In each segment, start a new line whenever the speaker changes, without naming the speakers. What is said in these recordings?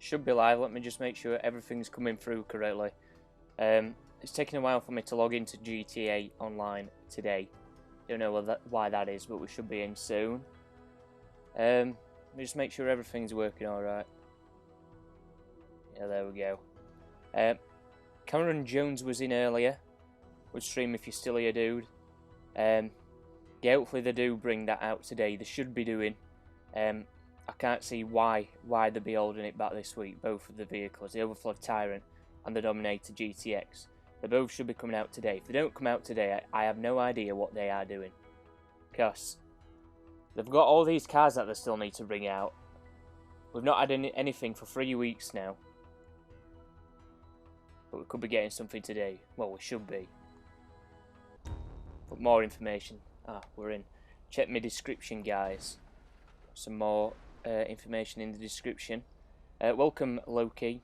Should be live. Let me just make sure everything's coming through correctly. It's taking a while for me to log into GTA Online today. Don't know why that is, but we should be in soon. Let me just make sure everything's working alright. Yeah, there we go. Cameron Jones was in earlier. Would stream if you're still here, dude. Yeah, hopefully they do bring that out today. They should be doing. I can't see why they'd be holding it back this week. Both of the vehicles, the OVERFLOD TYRANT and the DOMINATor GTX. They both should be coming out today. If they don't come out today, I have no idea what they are doing. Because they've got all these cars that they still need to bring out. We've not had anything for 3 weeks now. But we could be getting something today. Well, we should be. But more information. We're in. Check my description, guys. Some more information in the description. Welcome, Loki.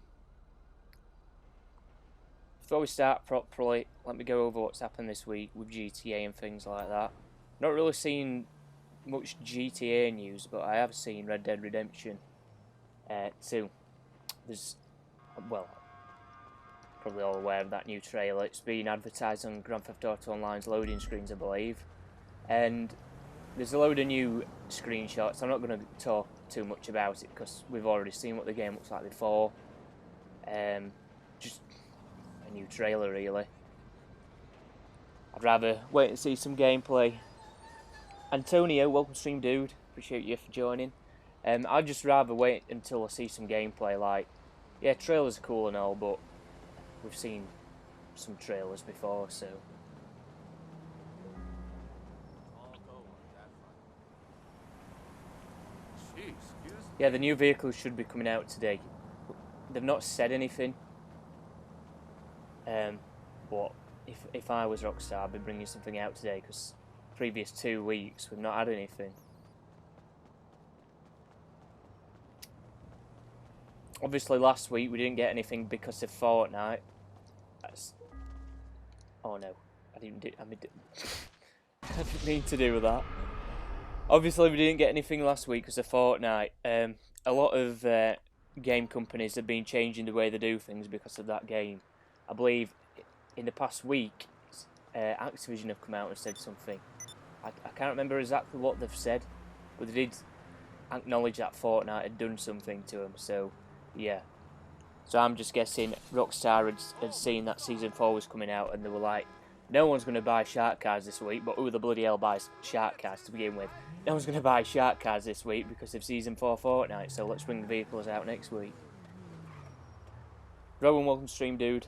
Before we start properly, let me go over what's happened this week with GTA and things like that. Not really seen much GTA news, but I have seen Red Dead Redemption 2. There's, well, probably all aware of that new trailer. It's been advertised on Grand Theft Auto Online's loading screens, I believe. And there's a load of new screenshots. I'm not going to talk too much about it because we've already seen what the game looks like before. Just a new trailer, really. I'd rather wait and see some gameplay. Antonio, welcome stream, dude. Appreciate you for joining. I'd just rather wait until I see some gameplay. Like, yeah, trailers are cool and all, but we've seen some trailers before, so. Yeah, the new vehicles should be coming out today. They've not said anything. But if I was Rockstar, I'd be bringing something out today, because previous 2 weeks we've not had anything. Obviously last week we didn't get anything because of Fortnite. Oh no, I didn't mean to do with that. Obviously we didn't get anything last week because of Fortnite. A lot of game companies have been changing the way they do things because of that game. I believe in the past week, Activision have come out and said something. I can't remember exactly what they've said, but they did acknowledge that Fortnite had done something to them, so yeah. So I'm just guessing Rockstar had seen that Season 4 was coming out and they were like, no one's going to buy shark cars this week, but who the bloody hell buys shark cars to begin with? No one's going to buy shark cars this week because of Season 4 Fortnite, so let's bring the vehicles out next week. Rowan, welcome to stream, dude.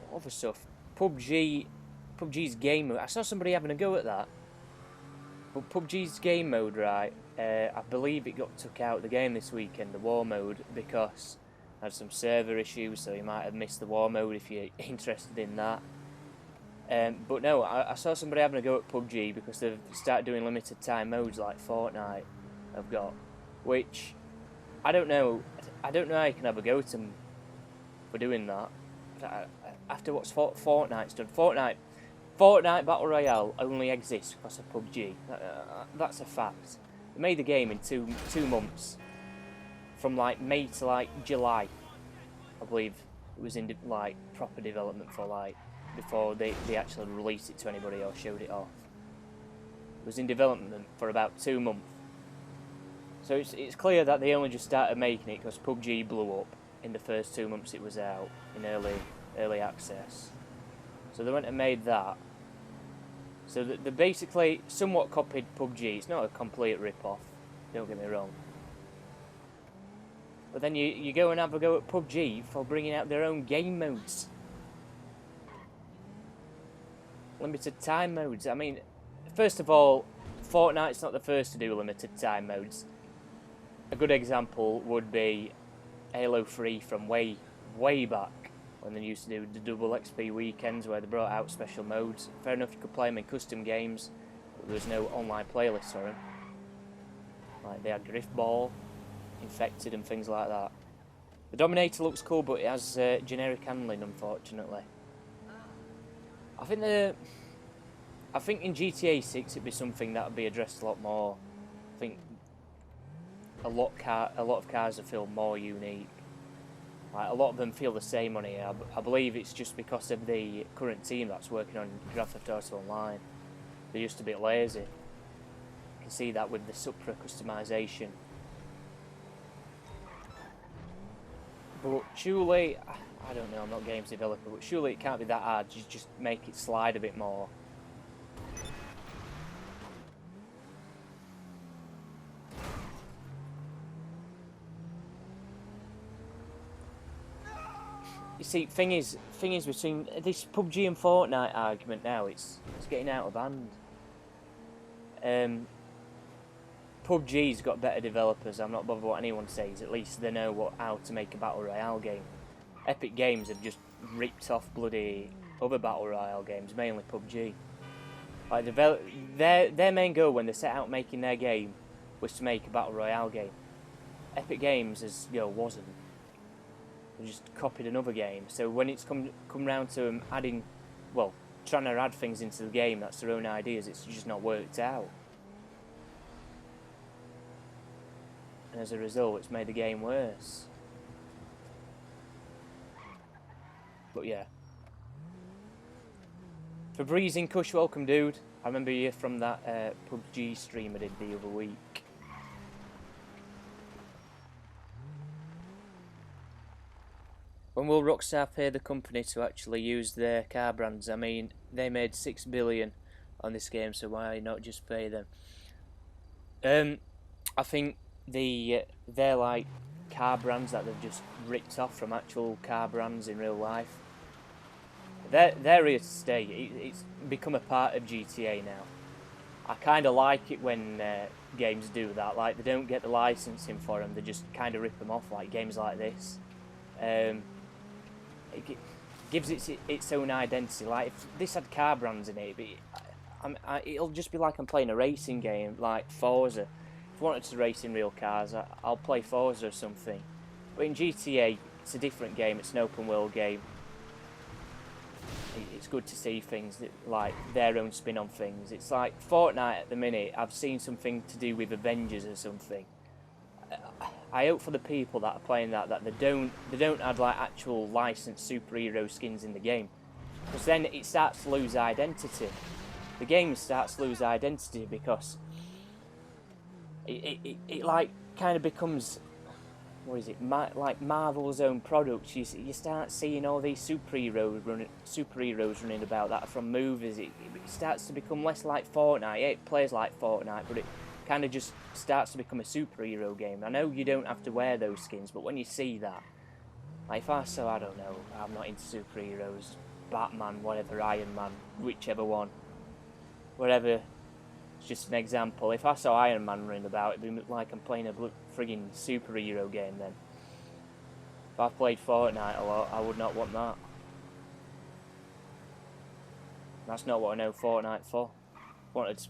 What other stuff? PUBG's game mode. I saw somebody having a go at that. But PUBG's game mode, right? I believe it got took out of the game this weekend, the war mode, because it had some server issues, so you might have missed the war mode if you're interested in that. But no, I saw somebody having a go at PUBG because they've started doing limited time modes like Fortnite have got, which I don't know how you can have a go at them for doing that. After what Fortnite's done, Fortnite Battle Royale only exists because of PUBG. That's a fact. They made the game in two months, from like May to like July. I believe it was in like proper development for like before they actually released it to anybody or showed it off. It was in development for about 2 months. So it's clear that they only just started making it because PUBG blew up in the first 2 months it was out in early access. So they went and made that. So they basically somewhat copied PUBG. It's not a complete rip-off, don't get me wrong. But then you go and have a go at PUBG for bringing out their own game modes. Limited time modes. I mean, first of all, Fortnite's not the first to do limited time modes. A good example would be Halo 3 from way back, when they used to do the double XP weekends where they brought out special modes. Fair enough, you could play them in custom games, but there was no online playlist for them. Like they had Driftball, Infected and things like that. The Dominator looks cool, but it has generic handling, unfortunately. I think in GTA 6 it'd be something that would be addressed a lot more. I think a lot of cars would feel more unique. Like, a lot of them feel the same on here. I believe it's just because of the current team that's working on Grand Theft Auto Online. They're just a bit lazy. You can see that with the Supra customization. But surely, I don't know, I'm not a games developer, but surely it can't be that hard. You just make it slide a bit more. You see, thing is between this PUBG and Fortnite argument now, it's getting out of hand. PUBG's got better developers. I'm not bothered what anyone says. At least they know how to make a battle royale game. Epic Games have just ripped off bloody other battle royale games, mainly PUBG. Like their main goal when they set out making their game was to make a battle royale game. Epic Games wasn't. They just copied another game. So when it's come round to adding, well, trying to add things into the game, that's their own ideas. It's just not worked out. And as a result, it's made the game worse. But yeah. Febreze in Kush, welcome dude. I remember you from that PUBG stream I did the other week. When will Rockstar pay the company to actually use their car brands? I mean, they made $6 billion on this game, so why not just pay them? I think they're like car brands that they've just ripped off from actual car brands in real life. They're here to stay. It's become a part of GTA now. I kind of like it when games do that. Like, they don't get the licensing for them, they just kind of rip them off, like games like this. It gives it its own identity. Like, if this had car brands in it, it'll just be like I'm playing a racing game, like Forza. If I wanted to race in real cars, I'll play Forza or something. But in GTA, it's a different game. It's an open world game. It's good to see things that, like, their own spin on things. It's like Fortnite at the minute. I've seen something to do with Avengers or something. I hope for the people that are playing that they don't add like actual licensed superhero skins in the game, because then it starts to lose identity. The game starts to lose identity because it like kind of becomes, what is it, like Marvel's own products. You start seeing all these superheroes running about that are from movies. It starts to become less like Fortnite. It plays like Fortnite, but it kind of just starts to become a superhero game. I know you don't have to wear those skins, but when you see that, like, if I saw, I don't know, I'm not into superheroes, Batman, whatever, Iron Man, whichever one, whatever, it's just an example. If I saw Iron Man running about, it'd be like I'm playing a frigging superhero game then. If I played Fortnite a lot, I would not want that. That's not what I know Fortnite for. I wanted to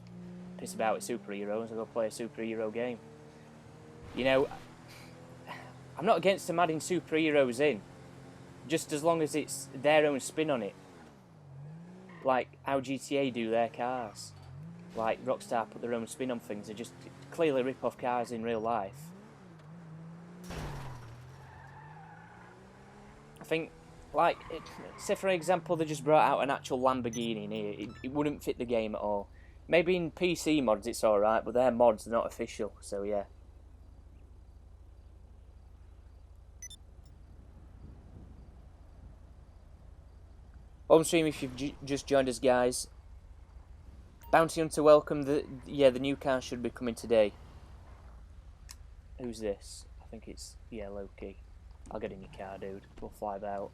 piss about with superheroes, I'll go play a superhero game. You know, I'm not against them adding superheroes in, just as long as it's their own spin on it. Like how GTA do their cars. Like Rockstar put their own spin on things. They just clearly rip off cars in real life. I think, like, say for example they just brought out an actual Lamborghini in here. It wouldn't fit the game at all. Maybe in PC mods it's alright, but their mods are not official, so yeah. Home stream if you've just joined us, guys. Bounty Hunter, welcome. The new car should be coming today. Who's this? I think it's, Loki. I'll get in your car, dude. We'll fly about.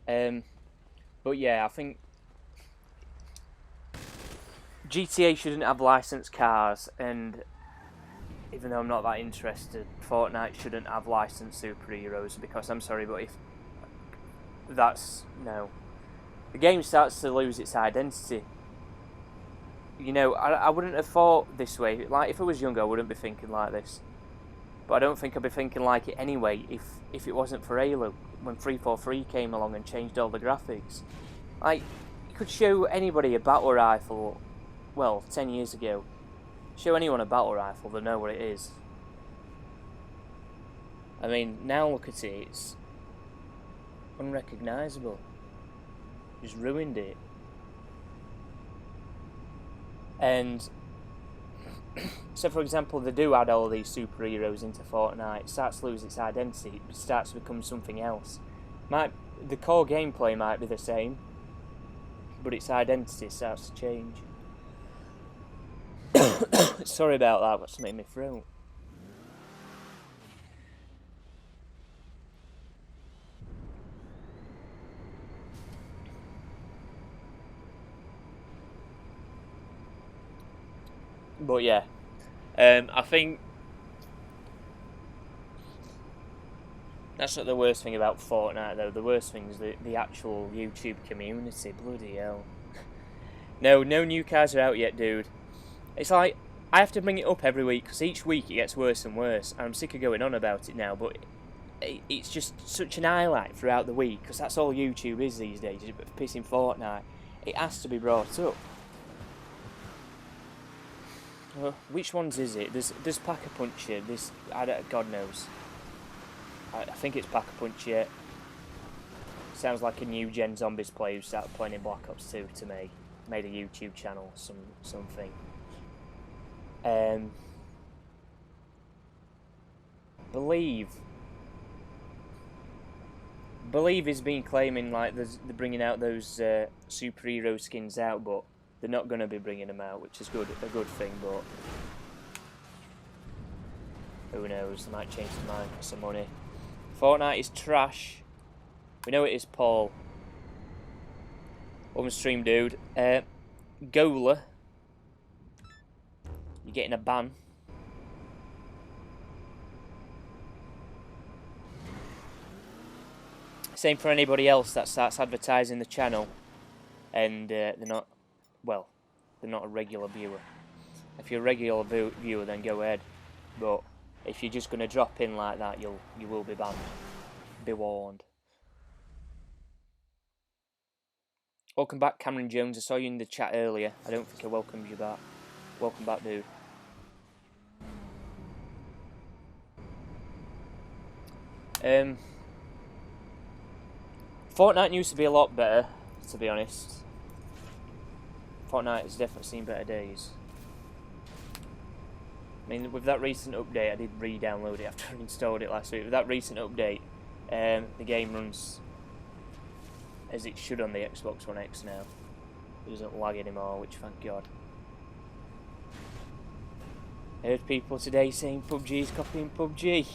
But yeah, I think GTA shouldn't have licensed cars, and even though I'm not that interested, Fortnite shouldn't have licensed superheroes, because I'm sorry, but if no. The game starts to lose its identity. You know, I wouldn't have thought this way. Like, if I was younger, I wouldn't be thinking like this. But I don't think I'd be thinking like it anyway if it wasn't for Halo, when 343 came along and changed all the graphics. Like, you could show anybody a battle rifle, well, 10 years ago, show anyone a battle rifle, they know what it is. I mean, now look at it, it's unrecognisable. Just ruined it. And so, for example, they do add all these superheroes into Fortnite. It starts to lose its identity. It starts to become something else. The core gameplay might be the same, but its identity starts to change. Sorry about that. What's made me throat? But yeah, I think that's not the worst thing about Fortnite, though. The worst thing is the actual YouTube community. Bloody hell. No new cars are out yet, dude. It's like, I have to bring it up every week, because each week it gets worse and worse. And I'm sick of going on about it now, but it's just such an highlight throughout the week, because that's all YouTube is these days, pissing Fortnite. It has to be brought up. Well, which ones is it? There's Pack-a-Puncher. God knows. I think it's Pack-a-Puncher. Sounds like a new Gen Zombies player who started playing in Black Ops 2 to me. Made a YouTube channel, something. Believe has been claiming like they're bringing out those superhero skins out, but they're not going to be bringing them out, which is a good thing, but who knows, they might change their mind for some money. Fortnite is trash. We know it is, Paul. On stream, dude. Gola. You're getting a ban. Same for anybody else that starts advertising the channel and they're not a regular viewer. If you're a regular viewer, then go ahead. But if you're just going to drop in like that, you will be banned. Be warned. Welcome back, Cameron Jones. I saw you in the chat earlier. I don't think I welcomed you back. Welcome back, dude. Fortnite used to be a lot better, to be honest. Fortnite has definitely seen better days. I mean, with that recent update, I did re-download it after I installed it last week. With that recent update, the game runs as it should on the Xbox One X now. It doesn't lag anymore, which thank God. I heard people today saying PUBG is copying PUBG.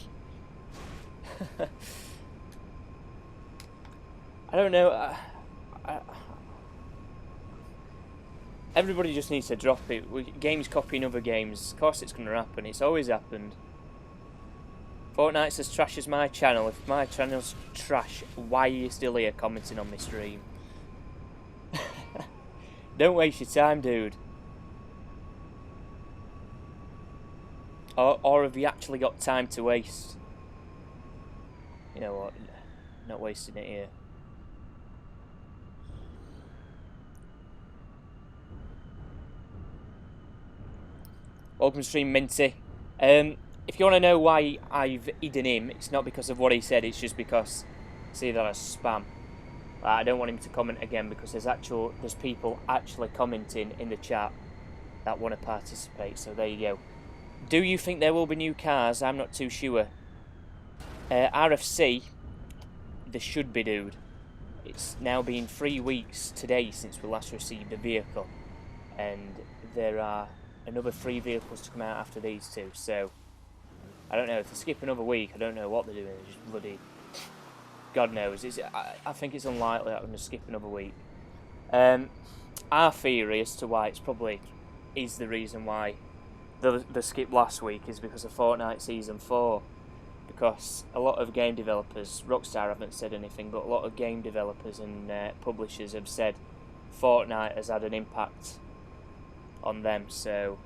I don't know. Everybody just needs to drop it. Games copying other games. Of course it's going to happen. It's always happened. Fortnite's as trash as my channel. If my channel's trash, why are you still here commenting on my stream? Don't waste your time, dude. Or have you actually got time to waste? You know what? Not wasting it here. Welcome to stream, Minty. If you want to know why I've hidden him, it's not because of what he said, it's just because I see that as spam. I don't want him to comment again because there's people actually commenting in the chat that want to participate, so there you go. Do you think there will be new cars? I'm not too sure. RFC, there should be, dude. It's now been 3 weeks today since we last received a vehicle, and there are another 3 vehicles to come out after these two, so I don't know, if they skip another week, I don't know what they're doing. They're just bloody, God knows. I think it's unlikely that I'm going to skip another week. Our theory as to why it's probably is the reason why the skip last week is because of Fortnite Season 4. Because a lot of game developers, Rockstar haven't said anything, but a lot of game developers and publishers have said Fortnite has had an impact on them, so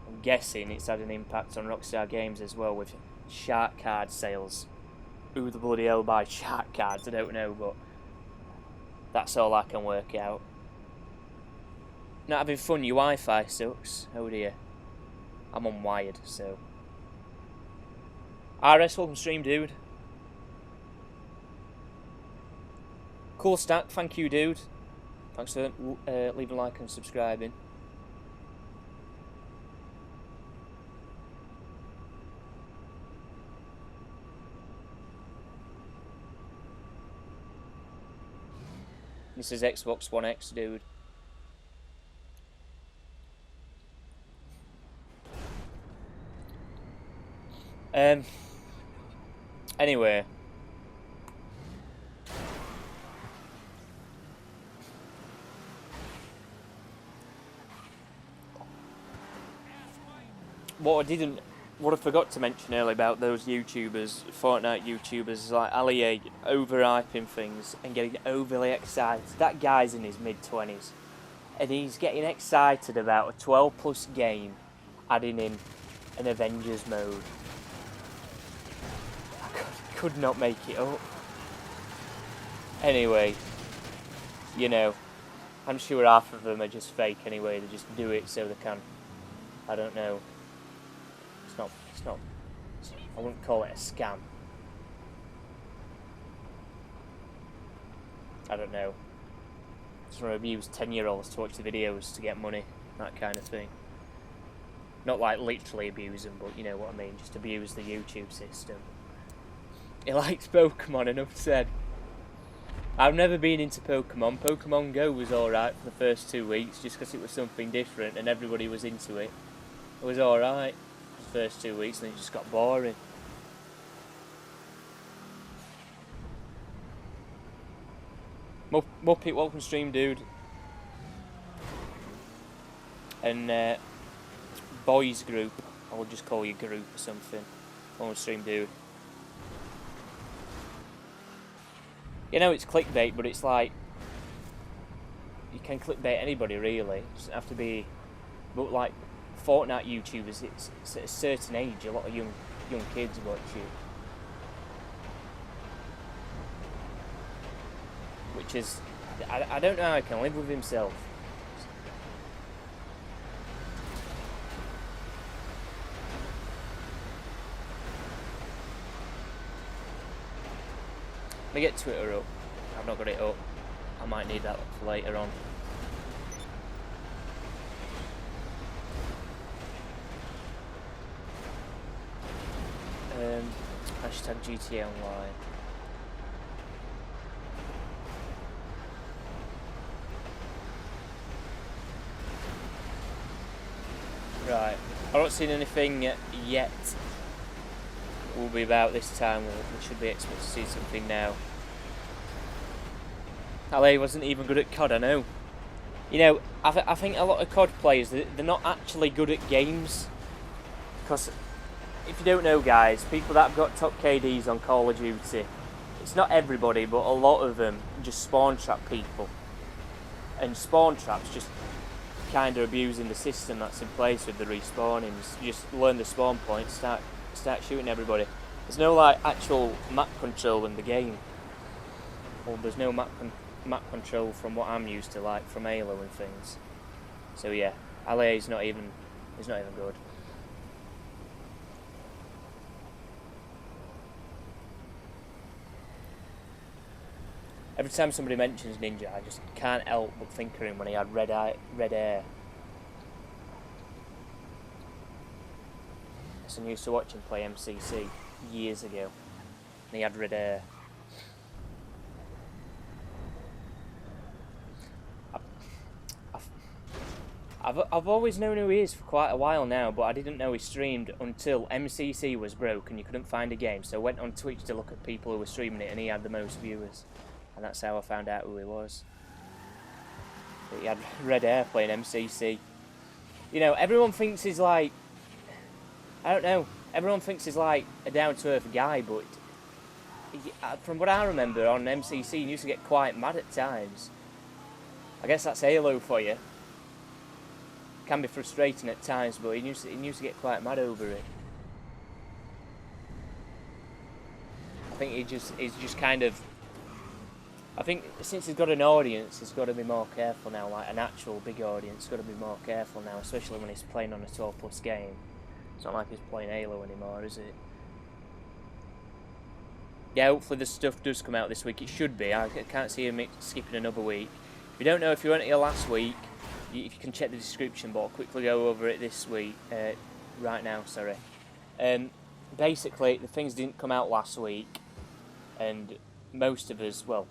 I'm guessing it's had an impact on Rockstar Games as well with shark card sales. Who the bloody hell buys shark cards? I don't know, but That's all I can work out. Not having fun, your Wi-Fi sucks. Oh dear. I'm on wired, so. RS, welcome stream, dude. Cool stack, thank you, dude. Thanks for leaving a like and subscribing. This is Xbox One X, dude. Anyway. What I forgot to mention earlier about those YouTubers, Fortnite YouTubers, is like Ali overhyping things and getting overly excited. That guy's in his mid-20s, and he's getting excited about a 12+ game, adding in an Avengers mode. I could not make it up. Anyway, you know, I'm sure half of them are just fake anyway. They just do it so they can. I don't know. It's not. I wouldn't call it a scam. I don't know. Just want to abuse 10-year-olds to watch the videos to get money, that kind of thing. Not like literally abuse them, but you know what I mean. Just abuse the YouTube system. He likes Pokemon, enough said. I've never been into Pokemon. Pokemon Go was alright for the first 2 weeks, just because it was something different and everybody was into it. It was alright the first 2 weeks, and then it just got boring. Muppet, welcome stream, dude. And boys group, I'll just call you group or something. Welcome stream, dude. You know it's clickbait, but it's like you can clickbait anybody really. It doesn't have to be, but like Fortnite YouTubers, it's at a certain age. A lot of young kids watch it, which is I don't know how he can live with himself. Let me get Twitter up. I've not got it up. I might need that for later on. Hashtag GTA Online. Right. I've not seen anything yet. Will be about this time. We should be expected to see something now. LA wasn't even good at COD, I know. You know, I think a lot of COD players, they're not actually good at games. Because, if you don't know guys, people that have got top KDs on Call of Duty, it's not everybody, but a lot of them just spawn trap people. And spawn traps just kind of abusing the system that's in place with the respawnings. You just learn the spawn point, start shooting everybody. There's no like actual map control in the game. Well, there's no map control from what I'm used to, like from Halo and things. So yeah, LA is not even good. Every time somebody mentions Ninja, I just can't help but think of him when he had red hair. So I used to watch him play MCC years ago, and he had red hair. I've always known who he is for quite a while now, but I didn't know he streamed until MCC was broke and you couldn't find a game. So I went on Twitch to look at people who were streaming it, and he had the most viewers. And that's how I found out who he was. But he had red hair playing MCC. You know, everyone thinks he's like, I don't know, everyone thinks he's like a down-to-earth guy, but from what I remember on MCC, he used to get quite mad at times. I guess that's Halo for you. Can be frustrating at times, but he used to get quite mad over it. I think he's just kind of I think since he's got an audience, he's got to be more careful now. Like an actual big audience, he's got to be more careful now, especially when he's playing on a 12+ game. It's not like he's playing Halo anymore, is it? Yeah, hopefully the stuff does come out this week. It should be. I can't see him skipping another week. If you don't know, if you weren't here last week, if you can check the description, but I'll quickly go over it this week. Right now, sorry. Basically, the things didn't come out last week, and most of us, well,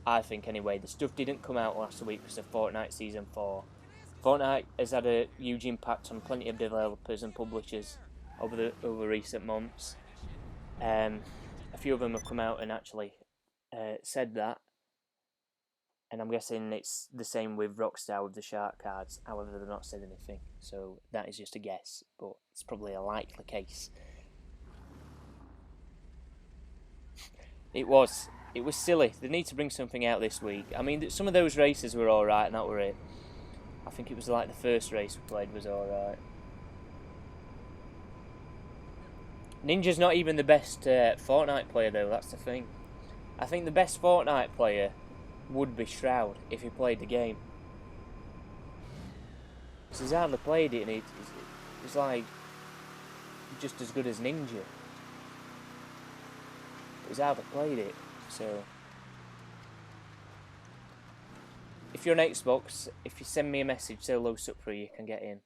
I think anyway, the stuff didn't come out last week because of Fortnite Season 4. Fortnite has had a huge impact on plenty of developers and publishers over recent months. A few of them have come out and actually said that, and I'm guessing it's the same with Rockstar with the shark cards. However, they've not said anything, so that is just a guess, but it's probably a likely case. It was silly. They need to bring something out this week. I mean, some of those races were alright, and that were it. I think it was like the first race we played was alright. Ninja's not even the best Fortnite player though, that's the thing. I think the best Fortnite player would be Shroud if he played the game. Because he's hardly played it, and he's like just as good as Ninja. He's hardly played it, so... If you're on Xbox, if you send me a message, say low Supra, you can get in.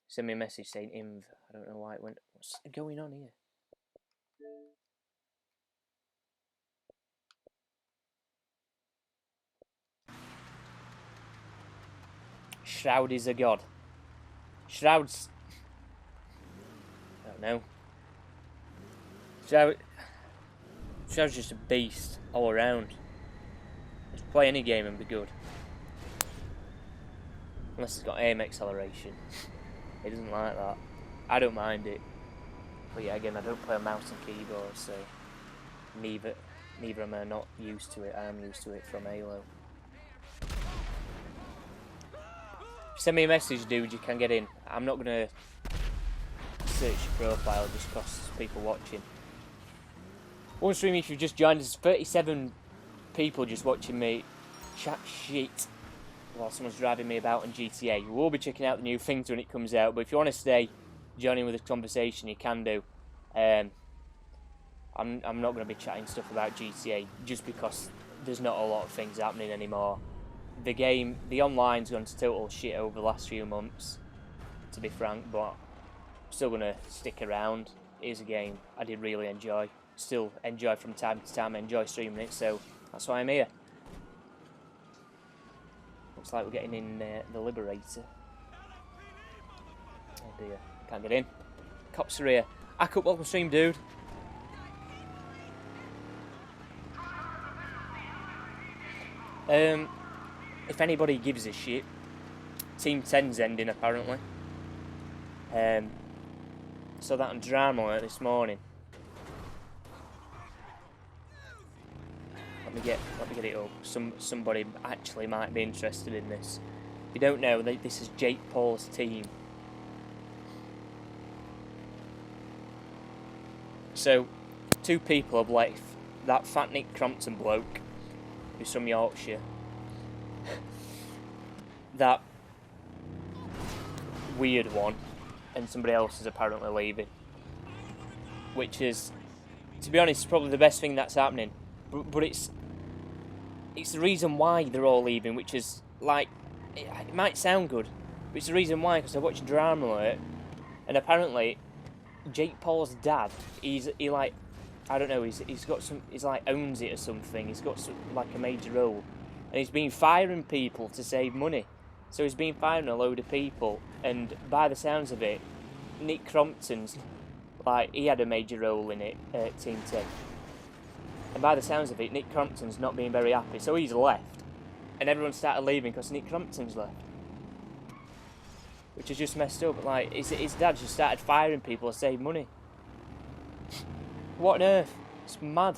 Send me a message saying INV. I don't know why it went... What's going on here? Shroud is a god. Shroud's... I don't know. Shroud's just a beast all around. Just play any game and be good. Unless it's got aim acceleration. He doesn't like that. I don't mind it. But yeah, again, I don't play a mouse and keyboard, so neither am I not used to it. I am used to it from Halo. Send me a message, dude, you can get in. I'm not going to search your profile just because people watching. One stream, if you've just joined us, 37 people just watching me chat shit while someone's driving me about on GTA. We will be checking out the new things when it comes out, but if you want to stay, join in with this conversation, you can do. I'm not going to be chatting stuff about GTA just because there's not a lot of things happening anymore. The online's gone to total shit over the last few months, to be frank, but I'm still going to stick around. It is a game I did really enjoy. Still enjoy from time to time, enjoy streaming it, so that's why I'm here. Looks like we're getting in the Liberator. Oh dear, can't get in. Cops are here. Hack up, welcome stream, dude. If anybody gives a shit, Team 10's ending apparently. So that on Drama Alert this morning. Let me get it up. Somebody actually might be interested in this. If you don't know, this is Jake Paul's team. So, 2 people have left. That fat Nick Crompton bloke, who's from Yorkshire. That weird one, and somebody else is apparently leaving. Which is, to be honest, probably the best thing that's happening. But it's the reason why they're all leaving, which is like, it might sound good, but it's the reason why, because I watched Drama Alert, and apparently Jake Paul's dad, he like, I don't know, he's got some, he's like owns it or something. He's got some, like a major role, and he's been firing people to save money. So he's been firing a load of people, and by the sounds of it, Nick Crompton's, like, he had a major role in it at Team 10. And by the sounds of it, Nick Crompton's not being very happy, so he's left. And everyone started leaving because Nick Crompton's left. Which is just messed up. Like, his dad just started firing people to save money. What on earth? It's mad.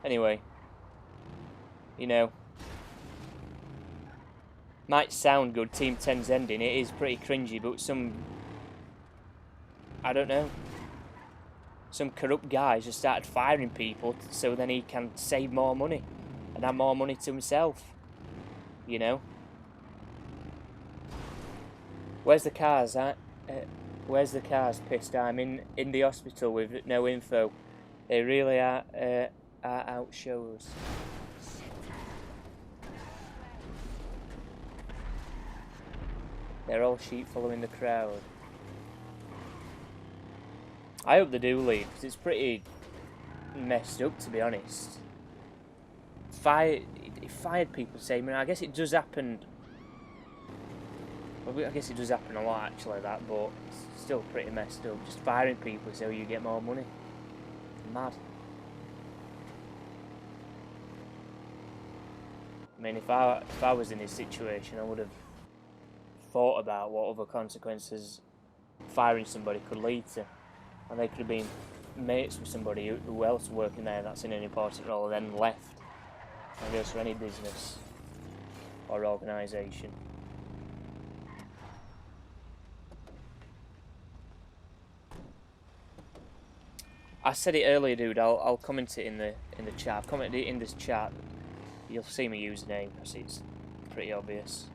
Anyway. You know. Might sound good, Team 10's ending. It is pretty cringy, but I don't know. Some corrupt guys just started firing people so then he can save more money. and have more money to himself, you know. Where's the cars? Where's the cars? Pissed. I'm in the hospital with no info. They really are out shows. They're all sheep following the crowd. I hope they do leave, because it's pretty messed up, to be honest. It fired people saying, I guess it does happen. Well, I guess it does happen a lot, actually, that, but it's still pretty messed up. Just firing people so you get more money. Mad. I mean, if I was in his situation, I would have thought about what other consequences firing somebody could lead to. And they could have been mates with somebody who else working there that's in an important role and then left and goes to any business or organisation. I said it earlier, dude. I'll comment it in the chat. I've commented it in this chat. You'll see my username because it's pretty obvious.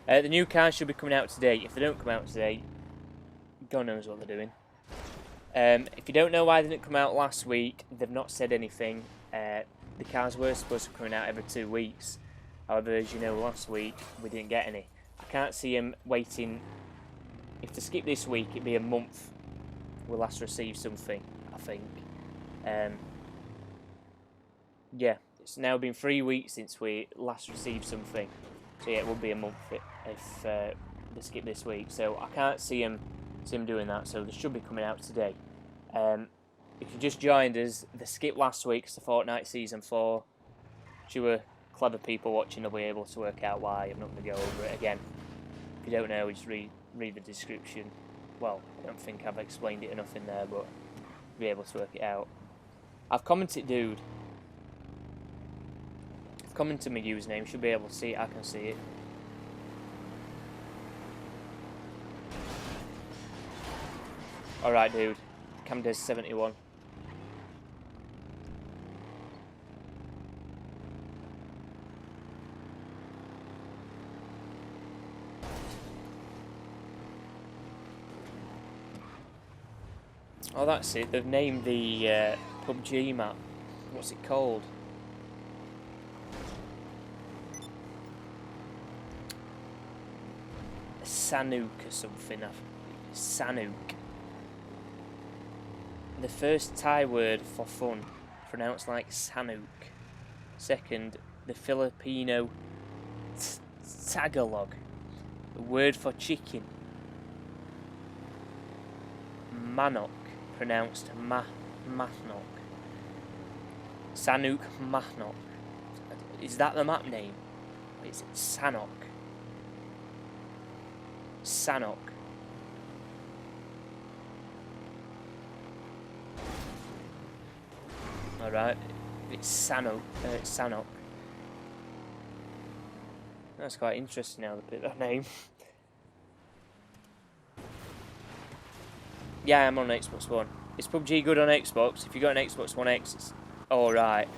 The new cars should be coming out today. If they don't come out today, God knows what they're doing. If you don't know why they didn't come out last week, they've not said anything. The cars were supposed to be coming out every 2 weeks. However, as you know, last week we didn't get any. I can't see them waiting. If they skip this week, it'd be a month. We'll last receive something, I think. Yeah, it's now been 3 weeks since we last received something. So yeah, it would be a month if they skip this week. So I can't see them doing that. So they should be coming out today. If you just joined us, they skipped last week. It's the Fortnite Season 4. If you were clever people watching, they'll be able to work out why. I'm not going to go over it again. If you don't know, just read the description. Well, I don't think I've explained it enough in there, but you'll be able to work it out. I've commented, dude. I've commented my username. You should be able to see it. I can see it. Alright, dude. Camdes71. Oh, that's it. They've named the PUBG map. What's it called? Sanook or something. Sanook. The first Thai word for fun, pronounced like Sanook. Second, the Filipino Tagalog, the word for chicken. Manok, pronounced Mahnok. Sanook Mahnok. Is that the map name? Or is it Sanok? Sanok. Alright, it's Sanok. That's quite interesting now, that name. Yeah, I'm on Xbox One. Is PUBG good on Xbox? If you got an Xbox One X, it's alright.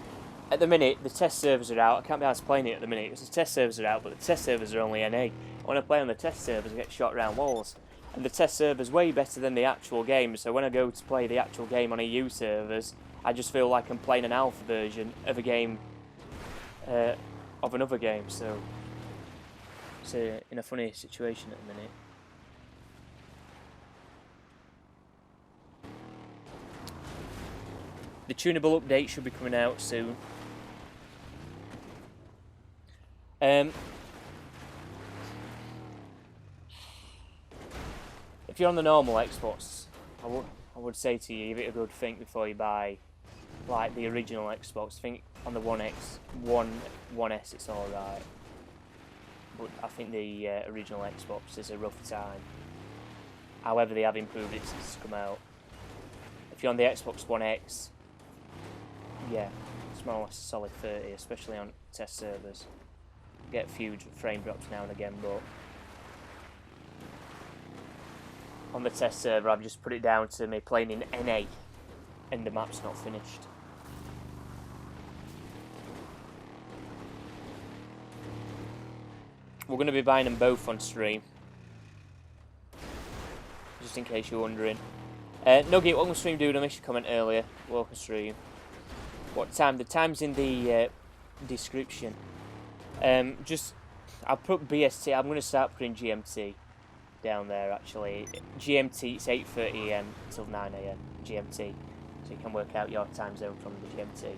At the minute, the test servers are out. I can't be able to play it at the minute because the test servers are out, but the test servers are only NA. When I play on the test servers, I get shot around walls. And the test server's way better than the actual game, so when I go to play the actual game on EU servers, I just feel like I'm playing an alpha version of a game, of another game, so it's in a funny situation at the minute. The tunable update should be coming out soon. If you're on the normal Xbox, I would say to you, give it a good think before you buy like the original Xbox. Think on the One X, One S, it's alright. But I think the original Xbox is a rough time. However, they have improved it since it's come out. If you're on the Xbox One X, yeah, it's more or less a solid 30, especially on test servers. Get a few frame drops now and again, but on the test server I've just put it down to me playing in NA and the map's not finished. we're going to be buying them both on stream. Just in case you're wondering. Nugget, welcome to stream, dude. I missed your comment earlier. Welcome to stream. What time? The time's in the description. I'll put BST. I'm going to start putting GMT down there, actually. GMT, it's 8:30 AM till 9 AM GMT. So you can work out your time zone from the GMT.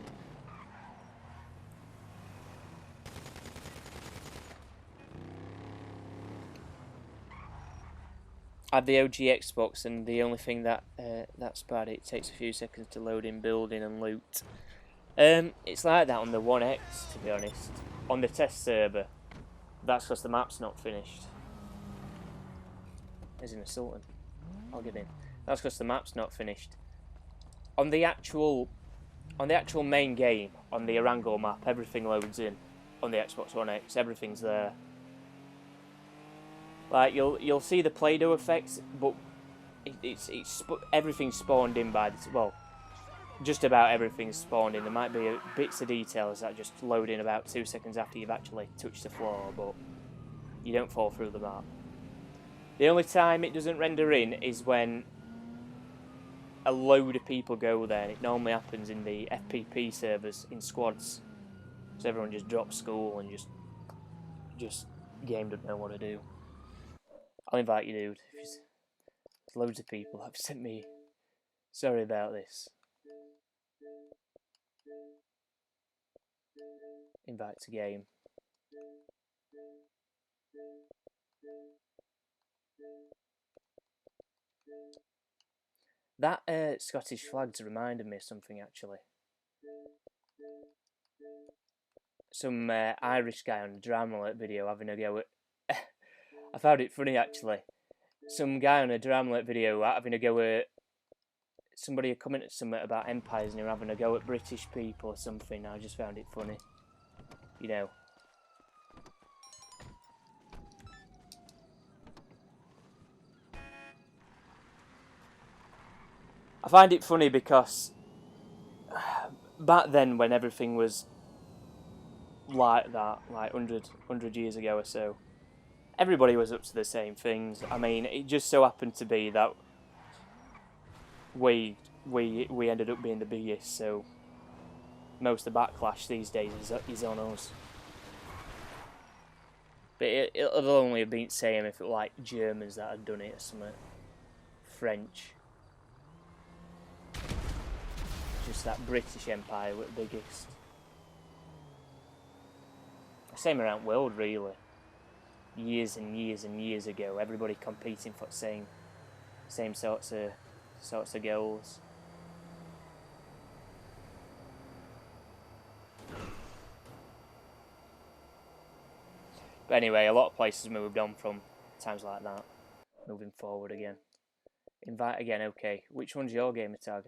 I have the OG Xbox, and the only thing that's bad, it takes a few seconds to load in building and loot. It's like that on the 1X, to be honest. On the test server, that's because the map's not finished. There's an assault. I'll get in. That's because the map's not finished. On the actual main game, on the Erangel map, everything loads in. On the Xbox One X, everything's there. Like you'll see the Play-Doh effects, but everything's spawned in by this. Well, just about everything's spawned in. There might be bits of details that just load in about 2 seconds after you've actually touched the floor, but you don't fall through the map. The only time it doesn't render in is when a load of people go there, and it normally happens in the FPP servers in squads. So everyone just drops school and just game doesn't know what to do. I'll invite you, dude. There's loads of people have sent me. Sorry about this. Invite to game. That Scottish flag's reminded me of something, actually. Some Irish guy on a Drama Alert video having a go at... I found it funny, actually. Some guy on a Drama Alert video having a go at... Somebody commented something about empires and they were having a go at British people or something. I just found it funny. You know. I find it funny because back then, when everything was like that, like 100 years ago or so, everybody was up to the same things. I mean, it just so happened to be that we ended up being the biggest, so most of the backlash these days is on us. But it'll only have been the same if it were like Germans that had done it or something. French. Just that British Empire were the biggest. Same around the world, really. Years and years and years ago, everybody competing for the same sorts of goals. But anyway, a lot of places moved on from times like that. Moving forward again. Invite again, okay. Which one's your gamer tag?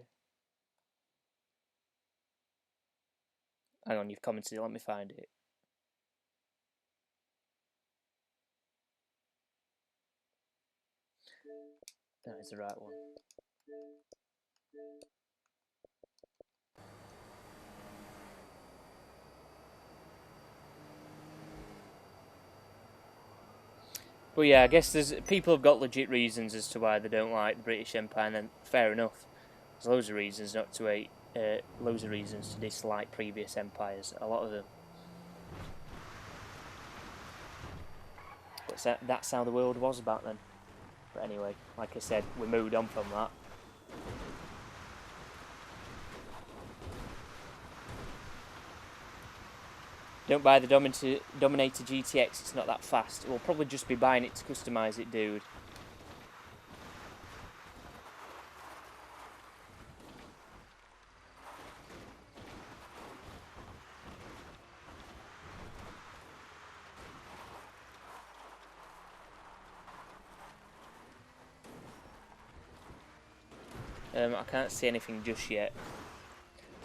Hang on, you've commented it, let me find it. That is the right one. But yeah, I guess people have got legit reasons as to why they don't like the British Empire, and then fair enough. There's loads of reasons not to hate, loads of reasons to dislike previous empires. A lot of them. But that's how the world was back then. But anyway, like I said, we moved on from that. Don't buy the Dominator GTX, it's not that fast. We'll probably just be buying it to customise it, dude. I can't see anything just yet.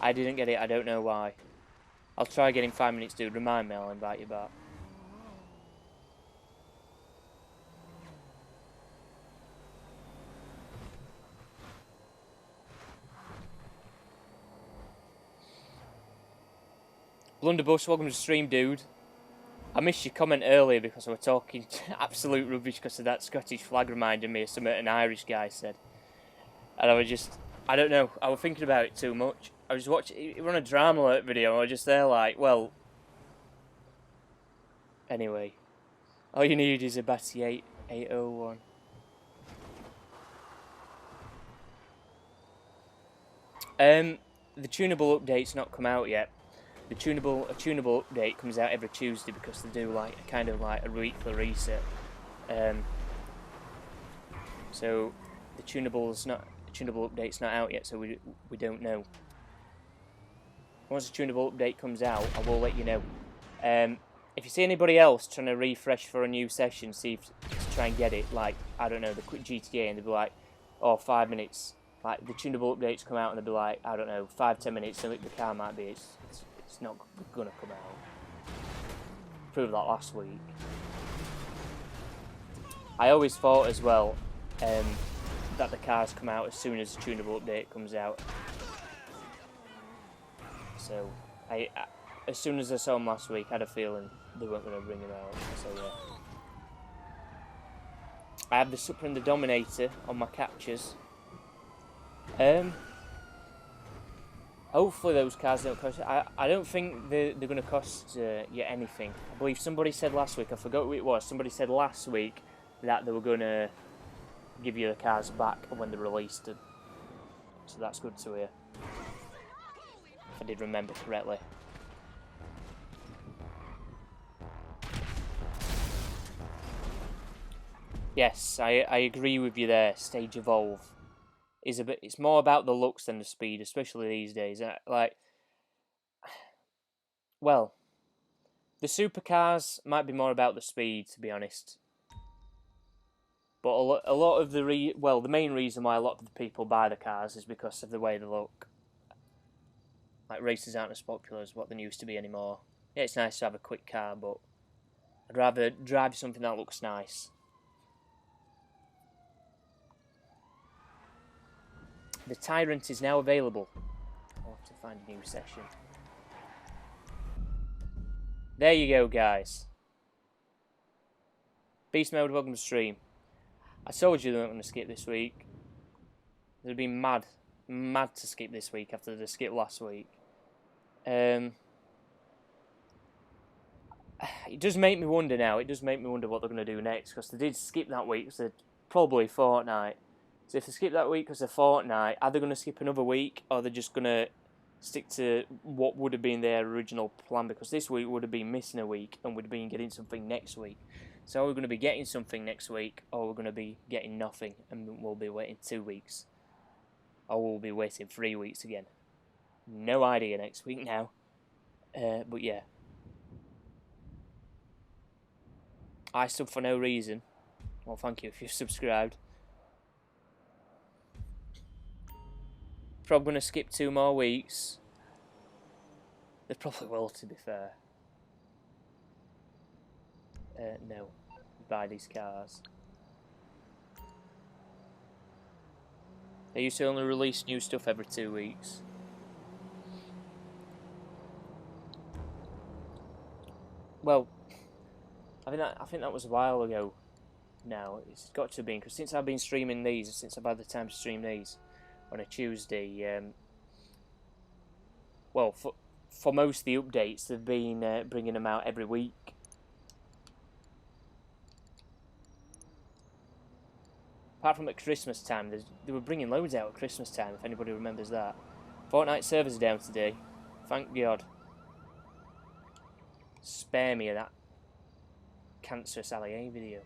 I didn't get it, I don't know why. I'll try again in 5 minutes, dude. Remind me, I'll invite you back. Blunderbuss, welcome to the stream, dude. I missed your comment earlier because I was talking absolute rubbish because of that Scottish flag reminding me of something an Irish guy said. And I was just, I don't know, I was thinking about it too much. I was watching, it was on a Drama Alert video, and I was just there like, well, anyway. All you need is a Batty 8801. The tunable update's not come out yet. A tunable update comes out every Tuesday because they do like kind of like a weekly reset. So the tunable update's not out yet, so we don't know. Once the tunable update comes out, I will let you know. If you see anybody else trying to refresh for a new session, see if to try and get it, like I don't know, the quick GTA, and they'll be like, oh, 5 minutes. Like the tunable updates come out and they'll be like, I don't know, 5-10 minutes. So the car might be it's not gonna come out. Proved that last week. I always thought as well that the cars come out as soon as the tunable update comes out. So as soon as I saw them last week, I had a feeling they weren't going to bring them out. So yeah, I have the Supra and the Dominator on my captures. Hopefully those cars don't cost. I don't think they're going to cost you anything. I believe somebody said last week, I forgot who it was, somebody said last week that they were going to give you the cars back when they released them. So that's good to hear, if I did remember correctly. Yes, I agree with you there. Stage Evolve is a bit. It's more about the looks than the speed, especially these days. Like, well, the supercars might be more about the speed, to be honest. But a lot of the the main reason why a lot of the people buy the cars is because of the way they look. Like, races aren't as popular as what they used to be anymore. Yeah, it's nice to have a quick car, but I'd rather drive something that looks nice. The Tyrant is now available. I'll have to find a new session. There you go, guys. Beast Mode, welcome to stream. I told you they weren't going to skip this week. They'd be mad to skip this week after the skip last week. It does make me wonder now. It does make me wonder what they're going to do next, because they did skip that week, so probably Fortnite. So if they skip that week because of Fortnite, are they going to skip another week, or are they just going to stick to what would have been their original plan? Because this week would have been missing a week, and would have been getting something next week. So are we going to be getting something next week, or we're going to be getting nothing, and we'll be waiting 2 weeks? Or we'll be waiting 3 weeks again? No idea next week now. But yeah. I sub for no reason. Well, thank you if you've subscribed. Probably going to skip 2 more weeks. They probably will, to be fair. No. Buy these cars. They used to only release new stuff every 2 weeks. Well, I think that was a while ago now. It's got to have been, because since I've been streaming these, since I've had the time to stream these on a Tuesday, well, for most of the updates, they've been bringing them out every week. Apart from at Christmas time, they were bringing loads out at Christmas time, if anybody remembers that. Fortnite servers are down today. Thank God. Spare me of that cancerous LA video.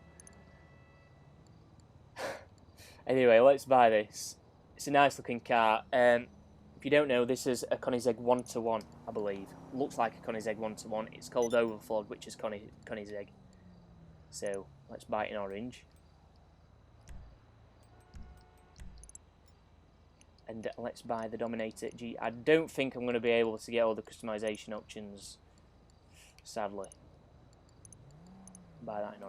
Anyway, let's buy this. It's a nice looking car. If you don't know, this is a Koenigsegg 1-to-1, I believe. Looks like a Koenigsegg 1-to-1. It's called OVERFLOD, which is Koenigsegg. So, let's buy it in orange. And let's buy the Dominator G. I don't think I'm going to be able to get all the customization options, sadly. Buy that in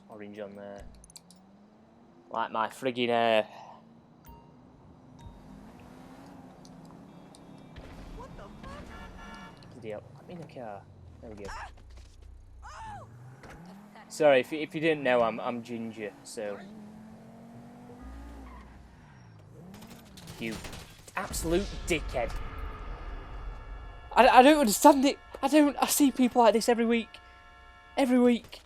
orange on there. Like my friggin' hair. What the fuck? I'm in the car. There we go. Sorry, if you didn't know, I'm Ginger, so... You absolute dickhead. I don't understand it. I see people like this every week. Every week.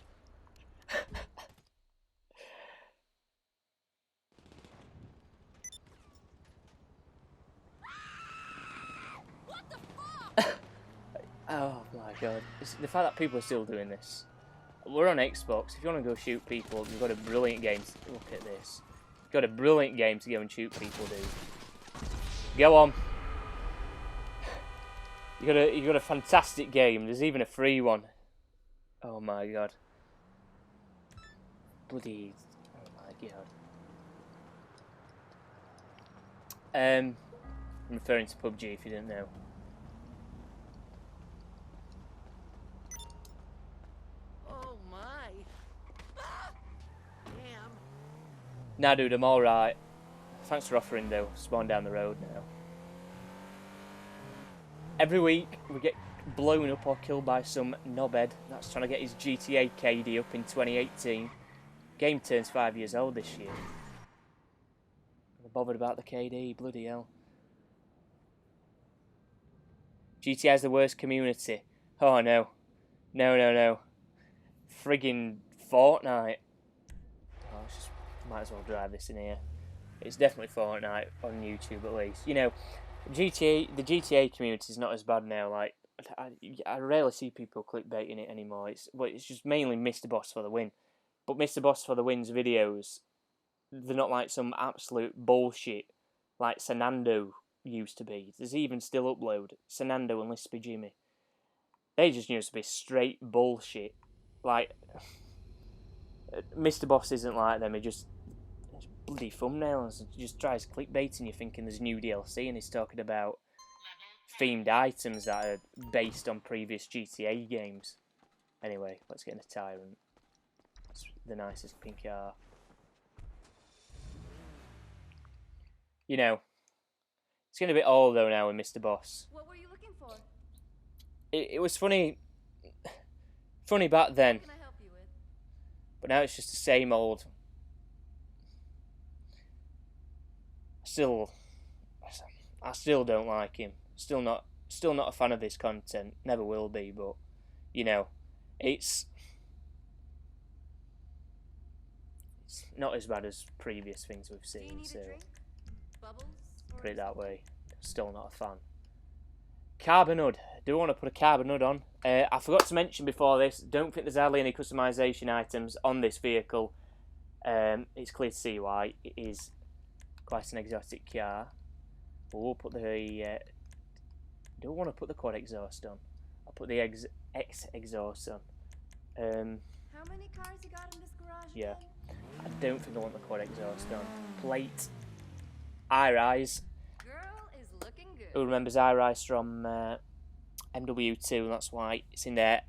What the fuck?
Oh my god. It's the fact that people are still doing this. We're on Xbox. If you want to go shoot people, you've got a brilliant game. Look at this. You've got a brilliant game to go and shoot people, dude. Go on. You got a fantastic game. There's even a free one. Oh my god. Bloody. Oh my god. I'm referring to PUBG if you didn't know.
Oh my. Ah! Damn.
Nah, dude, I'm alright. Thanks for offering, though. Spawn down the road now. Every week, we get blown up or killed by some knobhead that's trying to get his GTA KD up in 2018. Game turns 5 years old this year. I'm bothered about the KD, bloody hell. GTA is the worst community. Oh no. No. Friggin' Fortnite. Oh, might as well drive this in here. It's definitely Fortnite on YouTube at least. You know, the GTA community is not as bad now. Like, I rarely see people clickbaiting it anymore. It's just mainly Mr. Boss for the win. But Mr. Boss for the win's videos, they're not like some absolute bullshit like Sanando used to be. There's even still upload Sanando and Lispy Jimmy. They just used to be straight bullshit. Like, Mr. Boss isn't like them. He just bloody thumbnails. He just tries clickbaiting you, thinking there's new DLC, and he's talking about themed items that are based on previous GTA games. Anyway, let's get in a Tyrant. It's the nicest pink car. You know, it's getting a bit old though now with Mr. Boss.
What were you looking for?
It was funny back then,
What can I help you with?
but now it's just the same old. I still don't like him. Still not a fan of this content. Never will be. But you know, it's not as bad as previous things we've
Do you
seen.
need
So
a drink? Bubbles? Or
put it that way.
something?
Still not a fan. Carbon hood. Do I want to put a carbon hood on? I forgot to mention before this. Don't think there's hardly any customization items on this vehicle. It's clear to see why. It is quite an exotic car. But we'll put the. Don't want to put the quad exhaust on. I'll put the X exhaust on.
How many cars you got in this garage
Yeah.
again?
I don't think I want the quad exhaust on. Plate. iRise.
Girl is looking good.
Who remembers iRise from MW2? That's why it's in there.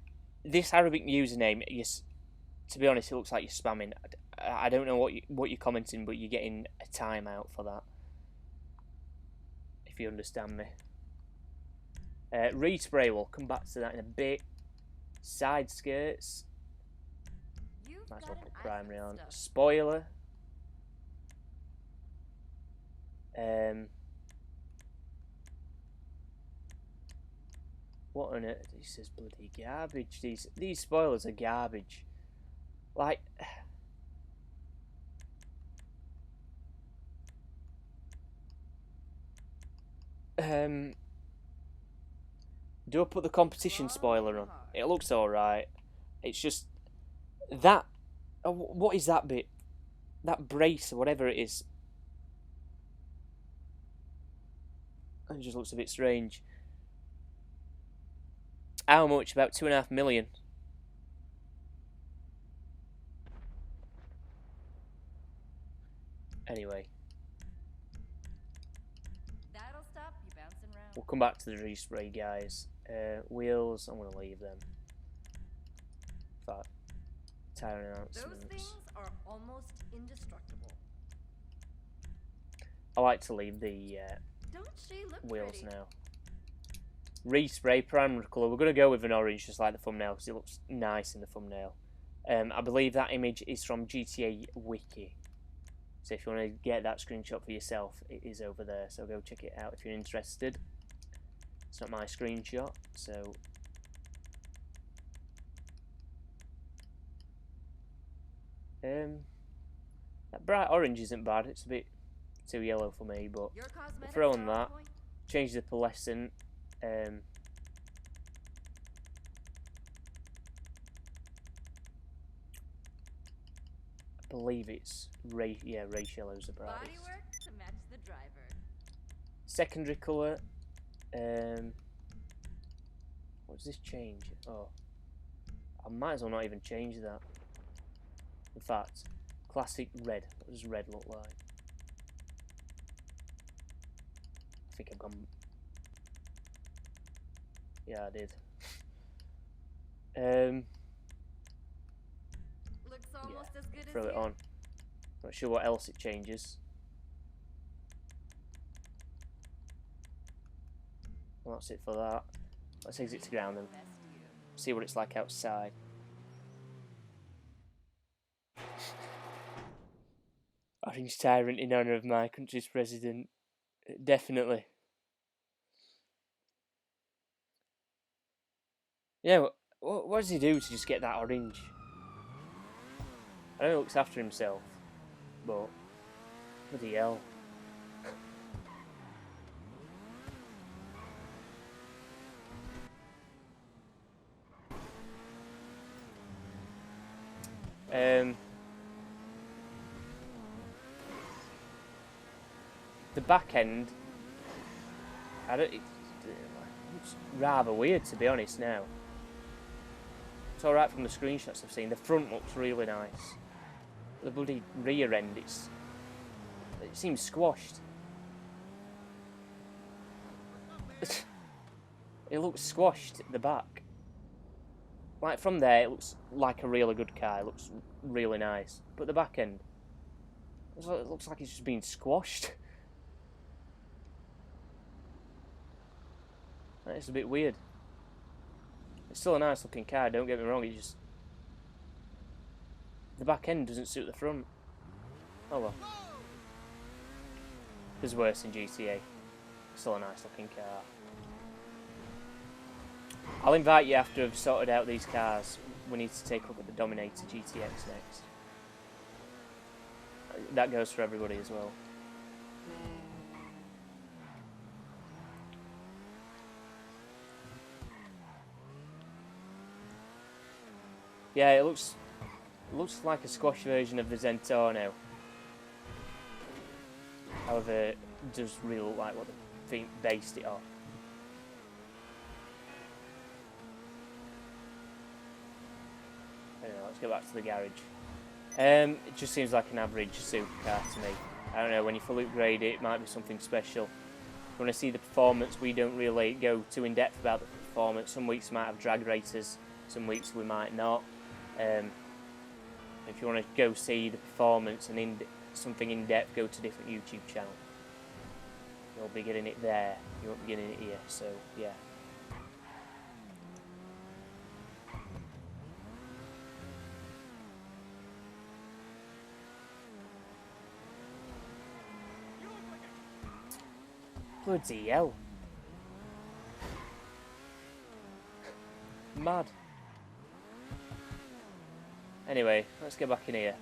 This Arabic username, to be honest, it looks like you're spamming. I don't know what you're commenting, but you're getting a timeout for that. If you understand me. Respray, we'll come back to that in a bit. Side skirts.
You've
Might as
got
well
an
put
eye for
primary
this
on.
stuff.
Spoiler. What on earth? This is bloody garbage. These spoilers are garbage. Like, do I put the competition spoiler on? It looks alright. It's just that. What is that bit? That brace or whatever it is. It just looks a bit strange. How much? About 2.5 million. Anyway,
That'll stop you bouncing around.
we'll come back to the respray, guys. Wheels, I'm going to leave them. In fact, tire
Those
announcements.
things are almost indestructible.
I like to leave the
Don't she look
wheels
pretty?
now. Respray primary colour. We're going to go with an orange, just like the thumbnail, because it looks nice in the thumbnail. I believe that image is from GTA Wiki. So if you want to get that screenshot for yourself, it is over there. So go check it out if you're interested. It's not my screenshot, so... that bright orange isn't bad. It's a bit too yellow for me, but throw on that. Change the pearlescent. I believe it's race yellow's the brightest.
Bodywork to match the driver.
Secondary colour. What does this change? Oh, I might as well not even change that. In fact, classic red. What does red look like? I think I've gone. Yeah, I did.
Looks almost as good
Throw
as
it on. Not sure what else it changes. Well, that's it for that. Let's exit to ground and see what it's like outside. Orange Tyrant in honour of my country's president. Definitely. Yeah, what does he do to just get that orange? I know he looks after himself, but bloody hell. The back end, it's rather weird, to be honest. Now it's alright from the screenshots I've seen. The front looks really nice. The bloody rear end, it seems squashed. It looks squashed at the back. Like from there, it looks like a really good car. It looks really nice, but the back end, it looks like it's just been squashed. It's a bit weird. It's still a nice looking car, don't get me wrong, it's just the back end doesn't suit the front. Oh well. There's worse in GTA. Still a nice looking car. I'll invite you after I've sorted out these cars. We need to take a look at the Dominator GTX next. That goes for everybody as well. Yeah, it looks like a squash version of the Zentor now. However, it does really look like what the thing based it off. Anyway, let's go back to the garage. It just seems like an average supercar to me. I don't know, when you fully upgrade it, it might be something special. If you want to see the performance, we don't really go too in depth about the performance. Some weeks we might have drag racers, some weeks we might not. If you want to go see the performance and something in depth, go to a different YouTube channel. You'll be getting it there. You won't be getting it here. So yeah. Bloody hell. Mad. Anyway, let's get back in here.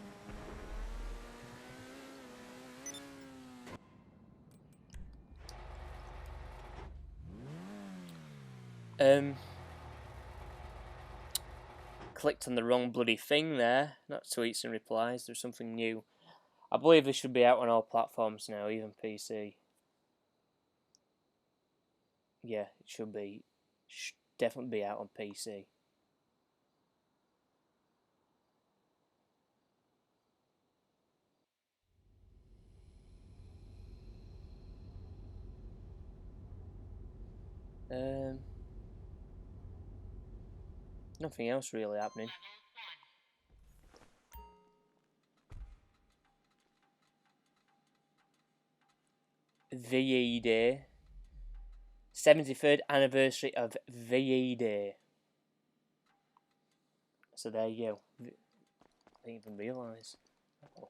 Clicked on the wrong bloody thing there. Not tweets and replies. There's something new. I believe this should be out on all platforms now, even PC. Yeah, it should be. Should definitely be out on PC. Nothing else really happening. VE Day. 73rd anniversary of VE Day. So there you go. didn't even realise. Oh.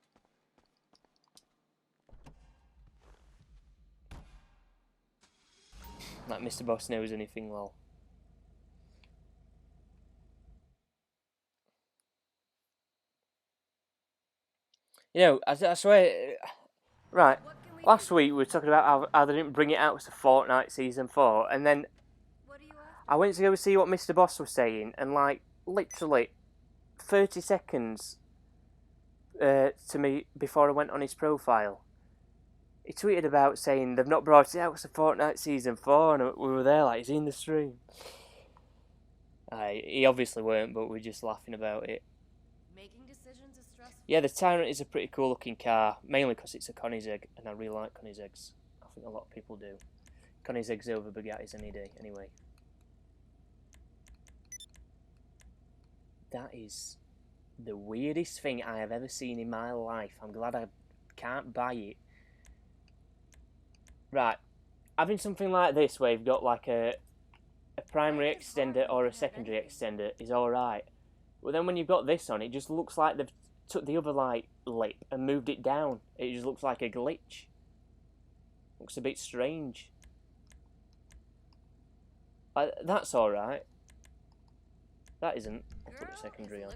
Like Mr. Boss knows anything, lol. You know, I swear, right, last week we were talking about how they didn't bring it out to Fortnite Season 4, and then I went to go see what Mr. Boss was saying, and like, literally 30 seconds to me before I went on his profile, he tweeted about saying they've not brought it out to Fortnite Season 4, and we were there like, is he in the stream? He obviously weren't, but we were just laughing about it.
Making decisions is stressful.
Yeah, the Tyrant is a pretty cool looking car, mainly because it's a Koenigsegg, and I really like Koenigseggs. I think a lot of people do. Koenigseggs over Bugattis any day, anyway. That is the weirdest thing I have ever seen in my life. I'm glad I can't buy it. Right, having something like this where you've got like a primary extender or a secondary extender is alright. But then when you've got this on, it just looks like they've took the other like lip and moved it down. It just looks like a glitch. Looks a bit strange. That's alright. That isn't. I'll put the secondary on.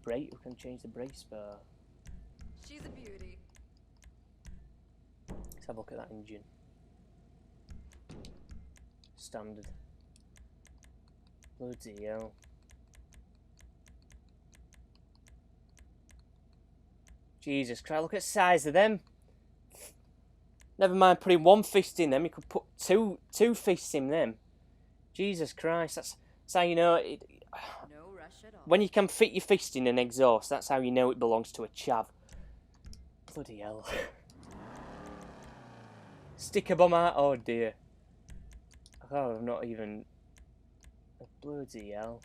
Brake, we can change the brace bar.
She's a beauty.
Let's have a look at that engine. Standard. Bloody hell. Jesus Christ, look at the size of them. Never mind putting one fist in them, you could put two fists in them. Jesus Christ, that's how you know it.
No rush at all.
When you can fit your fist in an exhaust, that's how you know it belongs to a chav. Bloody hell. Sticker bomb out, oh dear. Oh, I'm not even... Bloody hell.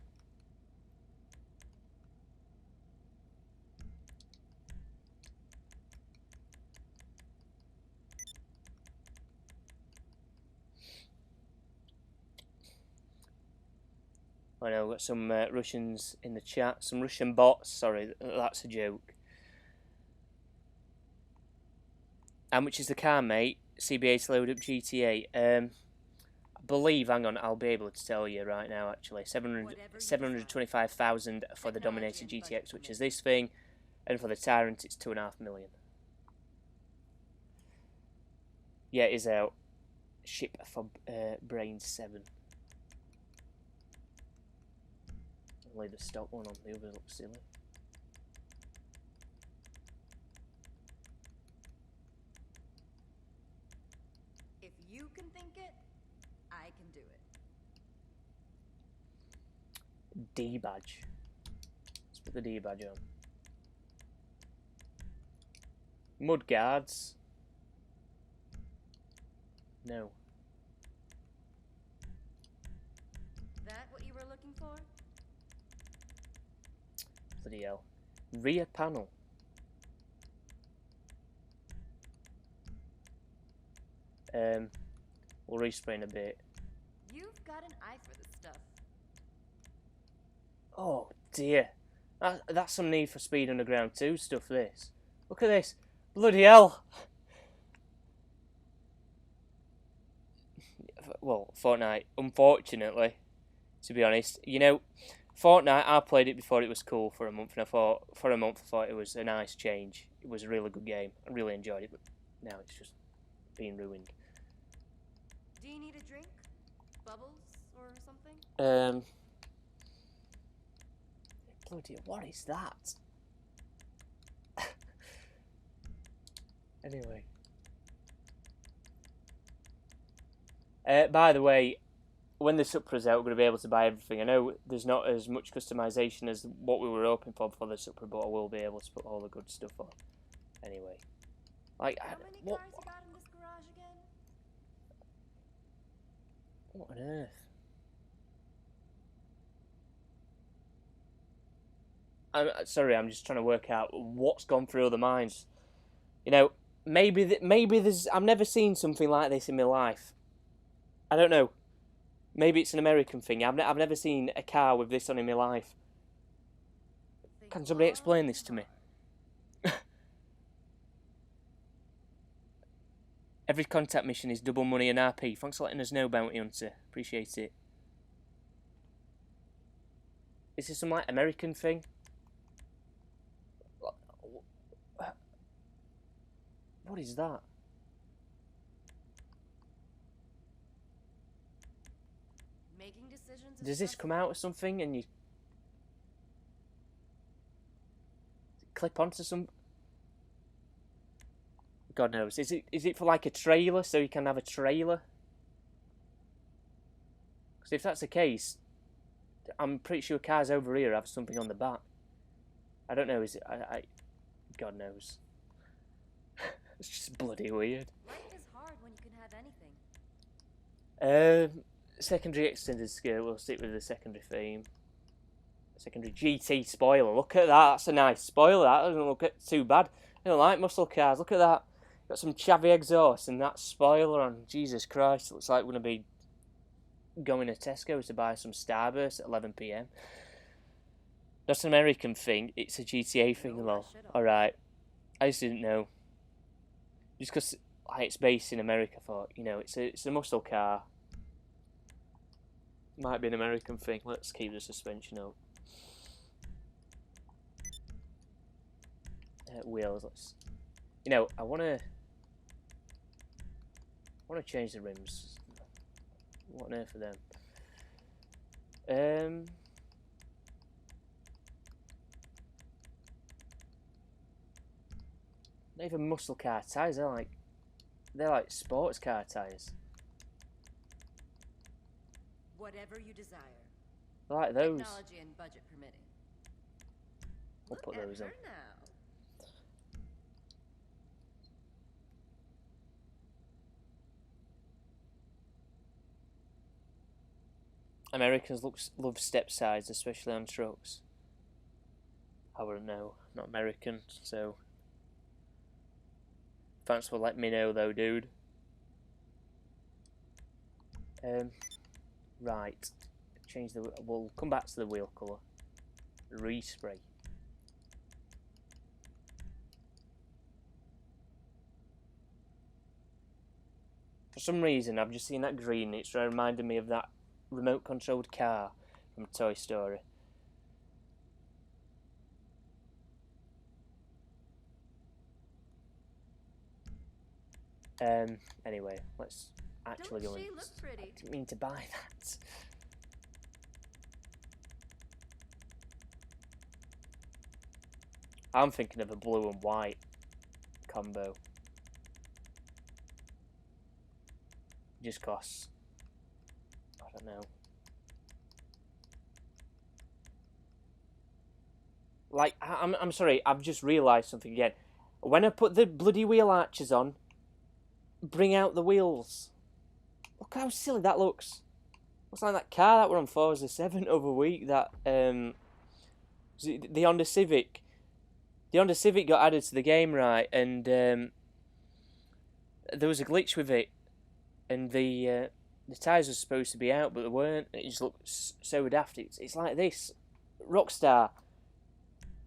I know, we've got some Russians in the chat, some Russian bots, sorry, that's a joke. How much is the car, mate? CBA to load up GTA. I believe, hang on, I'll be able to tell you right now actually. 725,000 for the Dominator GTX, which is this thing, and for the Tyrant it's 2.5 million. Yeah, it is out. Ship for Brains 7. I'll leave the stock one on, the other looks silly.
If you can think it, I can do it.
D badge. Let's put the D badge on. Mud guards. No.
That what you were looking for?
Bloody hell. Rear panel. We'll respray in a bit.
You've got an eye for this stuff.
Oh dear. That's some Need for Speed Underground 2 stuff, this. Look at this. Bloody hell. Well, Fortnite, unfortunately, to be honest. You know, Fortnite, I played it before it was cool for a month, and I thought it was a nice change. It was a really good game. I really enjoyed it, but now it's just being ruined.
Do you need a drink? Bubbles or something?
Bloody, what is that? Anyway. By the way, when the Supra's out, we're going to be able to buy everything. I know there's not as much customization as what we were hoping for the Supra, but I will be able to put all the good stuff on. Anyway. Like,
How many cars you got in this garage again?
What on earth? I'm sorry, I'm just trying to work out what's gone through other minds. You know, maybe there's... I've never seen something like this in my life. I don't know. Maybe it's an American thing. I've never seen a car with this on in my life. Can somebody explain this to me? Every contact mission is double money and RP. Thanks for letting us know, Bounty Hunter. Appreciate it. Is this some like American thing? What is that?
Making decisions.
Does this come out of something and you clip onto some? God knows. Is it for like a trailer so you can have a trailer? Because if that's the case, I'm pretty sure cars over here have something on the back. I don't know. Is it? God knows. It's just bloody weird.
Life is hard when you can have anything.
Secondary extended skill. We'll stick with the secondary theme. Secondary GT spoiler. Look at that. That's a nice spoiler. That doesn't look too bad. I don't like muscle cars. Look at that. Got some chavvy exhaust and that spoiler on. Jesus Christ. It looks like we're going to be going to Tesco to buy some Starburst at 11 PM. That's an American thing. It's a GTA thing, lol. Alright. I just didn't know. Just because it's based in America, I thought, you know, it's a muscle car. Might be an American thing. Let's keep the suspension up. Wheels. Let's. You know, I wanna change the rims. What on earth are them? Not even muscle car tyres. They're like sports car tyres.
Whatever you desire.
I like those.
Technology and budget permitting.
We'll put those on.
Now.
Americans love step sides, especially on trucks. I wouldn't know. Not American, so. Thanks for letting me know, though, dude. Right. Change the. We'll come back to the wheel colour. Respray. For some reason, I've just seen that green. It's reminded me of that remote-controlled car from Toy Story. Anyway, let's actually go in. I didn't mean to buy that. I'm thinking of a blue and white combo. Just costs. I don't know. Like, I'm sorry, I've just realised something again. When I put the bloody wheel arches on, bring out the wheels. Look how silly that looks. Looks like that car that were on Forza 7 over a week. That the Honda Civic. The Honda Civic got added to the game, right? And there was a glitch with it, and the tyres were supposed to be out, but they weren't. It just looked so daft. It's like this. Rockstar.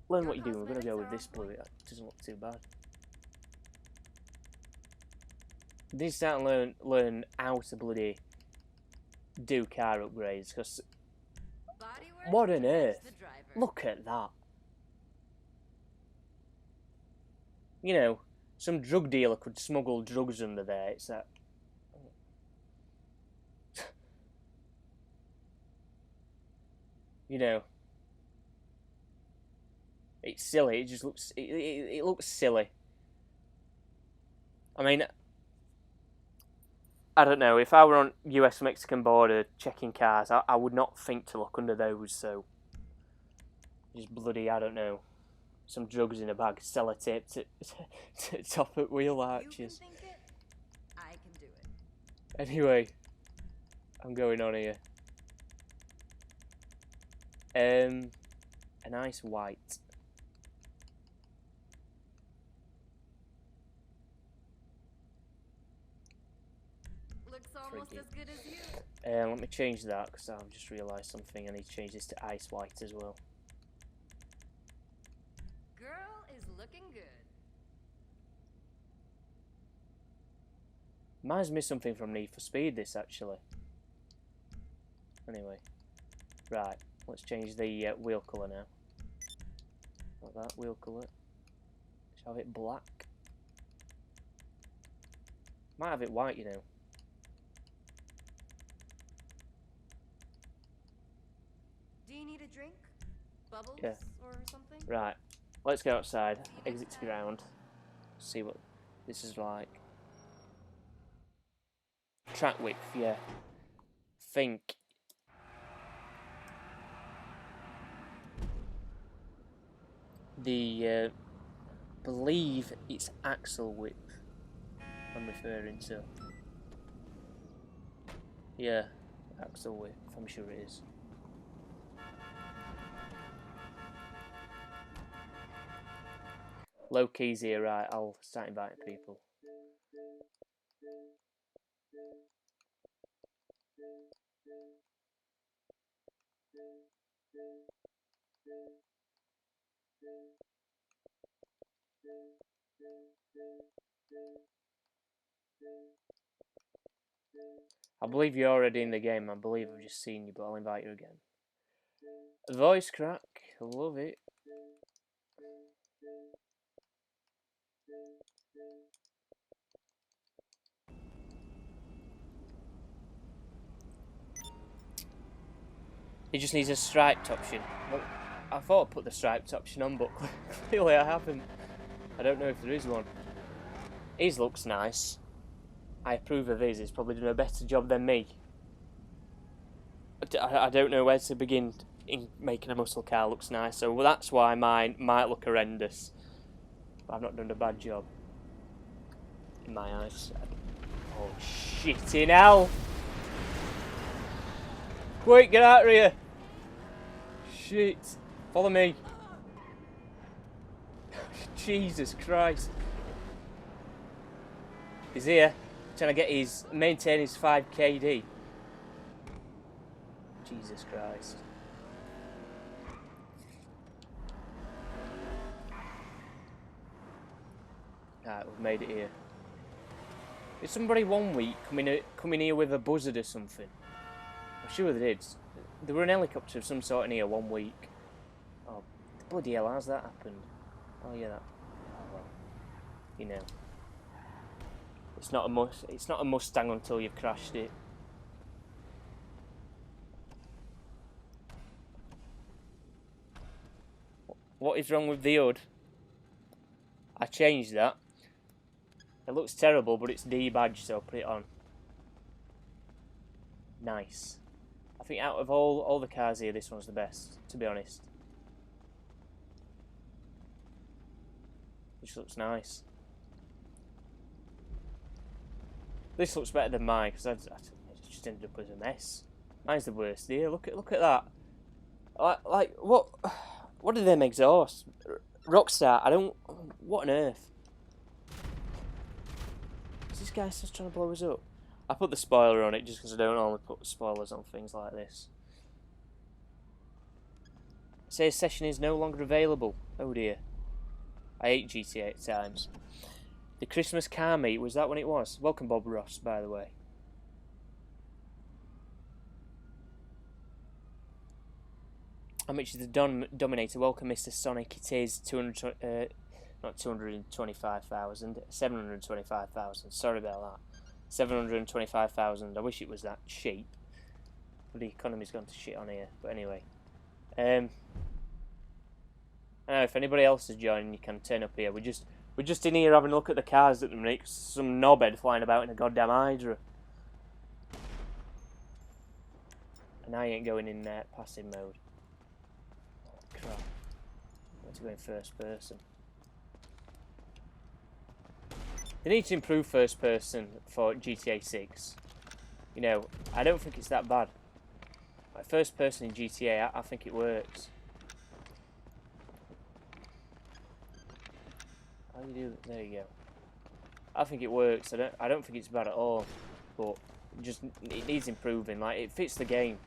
Learn what you're doing. We're gonna go with this blue. It doesn't look too bad. They start to learn how to bloody do car upgrades, because what on earth? Look at that. You know, some drug dealer could smuggle drugs under there. It's that. You know, it's silly. It just looks. It looks silly. I mean, I don't know. If I were on US-Mexican border checking cars, I would not think to look under those. So, just bloody, I don't know, some drugs in a bag, sellotape to top up wheel arches.
You can think it, I can do it.
Anyway, I'm going on here. A nice white.
looks almost
Frigid.
as good as you.
Let me change that because I've just realised something. I need to change this to ice white as well.
Girl is looking good.
Reminds me of something from Need for Speed, this actually. Anyway, right, let's change the wheel colour now. Like that, wheel colour. Let's have it black. Might have it white, you know.
Do you need a drink? Bubbles
Yeah.
or something?
Right, let's go outside, exit to ground, see what this is like. Track width, yeah. Think. The, believe it's axle width I'm referring to. Yeah, axle width, I'm sure it is. Low keys here, right, I'll start inviting people. I believe you're already in the game, I believe I've just seen you, but I'll invite you again. Voice crack, love it. It just needs a striped option. Well, I thought I put the striped option on, but clearly I haven't. I don't know if there is one. His looks nice. I approve of his. He's probably done a better job than me. I don't know where to begin in making a muscle car looks nice, so that's why mine might look horrendous. But I've not done a bad job. In my eyes. Oh, shit in hell! Quick, get out of here! Shit. Follow me. Jesus Christ. He's here. Trying to maintain his 5 KD. Jesus Christ. Right, we've made it here. Is somebody 1 week coming here with a buzzard or something? I'm sure they did. There were an helicopter of some sort in here 1 week. Oh, bloody hell, how's that happened? Oh yeah, that. Oh well. You know. It's not a Mustang until you've crashed it. What is wrong with the hood? I changed that. It looks terrible, but it's D-badge, so I'll put it on. Nice. I think out of all the cars here, this one's the best, to be honest. Which looks nice. This looks better than mine, because I just ended up as a mess. Mine's the worst here. Look at that. Like what are them exhausts? Rockstar, I don't... What on earth? Is this guy just trying to blow us up? I put the spoiler on it just because I don't normally put spoilers on things like this. It says session is no longer available. Oh dear. I hate GTA at times. The Christmas car meet, was that when it was? Welcome Bob Ross, by the way. How much is the Dominator? Welcome, Mr. Sonic. It is not 225,000, 725,000. Sorry about that. 725,000. I wish it was that cheap. But the economy's gone to shit on here. But anyway. I don't know, if anybody else is joining, you can turn up here. We're just in here having a look at the cars at the minute. Some knobhead flying about in a goddamn Hydra. And I ain't going in passive mode. Oh, crap. I want to go in first person. They need to improve first person for GTA 6. You know, I don't think it's that bad. Like first person in GTA, I think it works. How do you do that? There you go. I think it works. I don't think it's bad at all. But It needs improving. Like, it fits the game.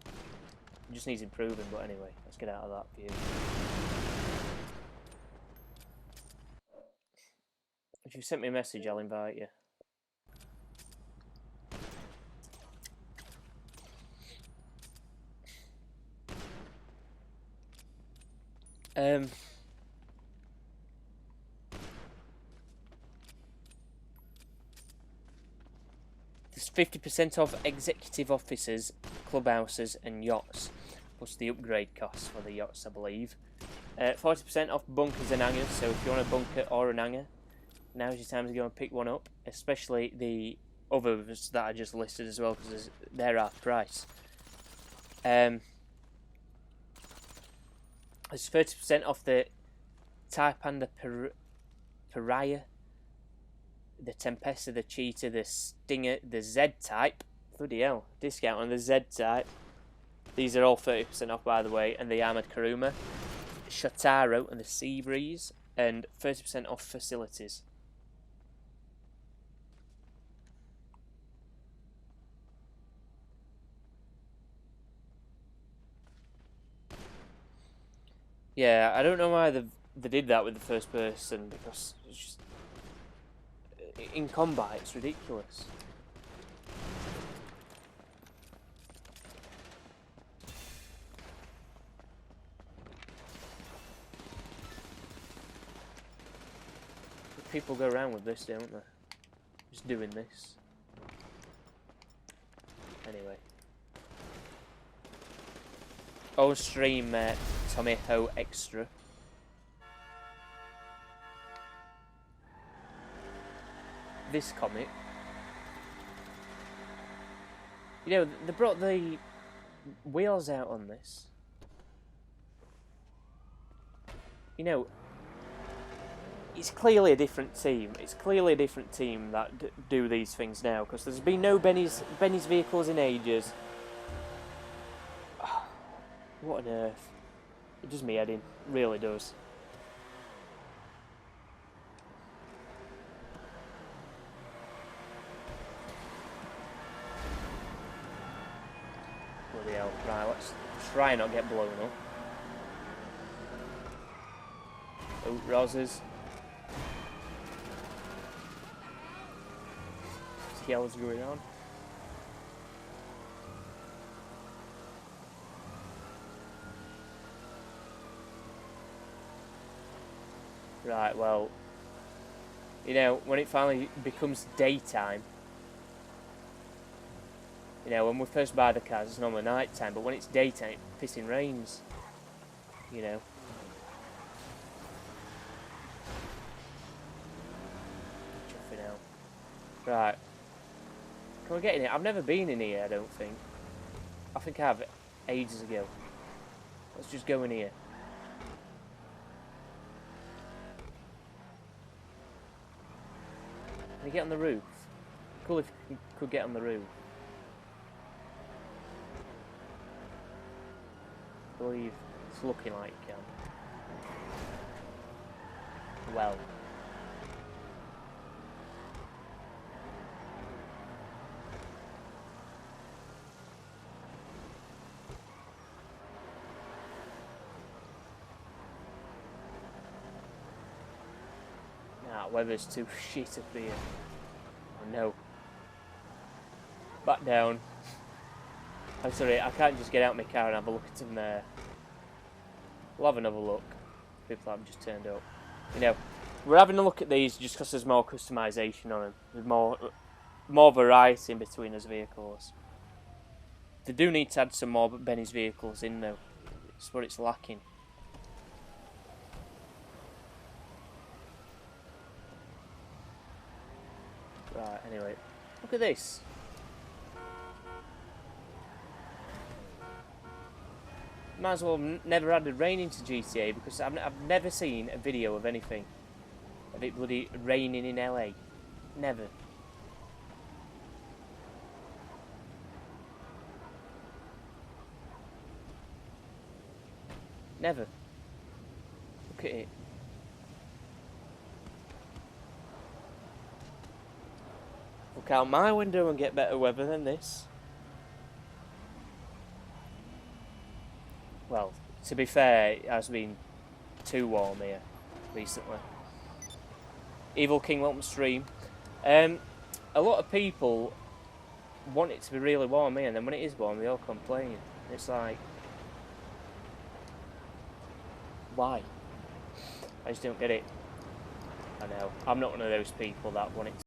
It just needs improving. But anyway, let's get out of that view. If you sent me a message, I'll invite you. There's 50% off executive offices, clubhouses, and yachts, plus the upgrade costs for the yachts, I believe. 40% off bunkers and hangars. So if you want a bunker or an hangar, now's your time to go and pick one up. Especially the others that I just listed as well, because they're half price. There's 30% off the Typanda Pariah, the Tempesta, the Cheetah, the Stinger, the Z-Type. Bloody hell, discount on the Z-Type. These are all 30% off, by the way, and the Armoured Kuruma, Shotaro, and the Seabreeze, and 30% off facilities. Yeah, I don't know why they did that with the first person, because it's just, in combat it's ridiculous. But people go around with this, don't they? Just doing this. Anyway. Oh, stream Tommy Ho Extra. This comic. You know, they brought the wheels out on this. You know, it's clearly a different team. It's clearly a different team that do these things now, because there's been no Benny's vehicles in ages. What on earth? It does me head in. It really does. Bloody hell. Right, let's try and not get blown up. Oh, Roses. What the hell's going on? Right, well, you know, when it finally becomes daytime, you know, when we first buy the cars, it's normally night time, but when it's daytime, it pissing rains, you know. Chuffing out. Right. Can we get in here? I've never been in here, I don't think. I think I have ages ago. Let's just go in here. Can you get on the roof? Cool if you could get on the roof. I believe it's looking like you can. Well. Nah, weather's too shit up here. Oh no. Back down. I'm sorry, I can't just get out my car and have a look at them there. We'll have another look. People have just turned up. You know, we're having a look at these just because there's more customization on them. There's more variety in between those vehicles. They do need to add some more Benny's vehicles in though. It's what it's lacking. Right, anyway. Look at this. Might as well have never added rain into GTA, because I've never seen a video of anything of it bloody raining in LA. Never. Never. Look at it. Look out my window and get better weather than this. Well, to be fair, it has been too warm here recently. Evil King, welcome to stream. A lot of people want it to be really warm here, and then when it is warm, they all complain. It's like, why? I just don't get it. I know. I'm not one of those people that want it to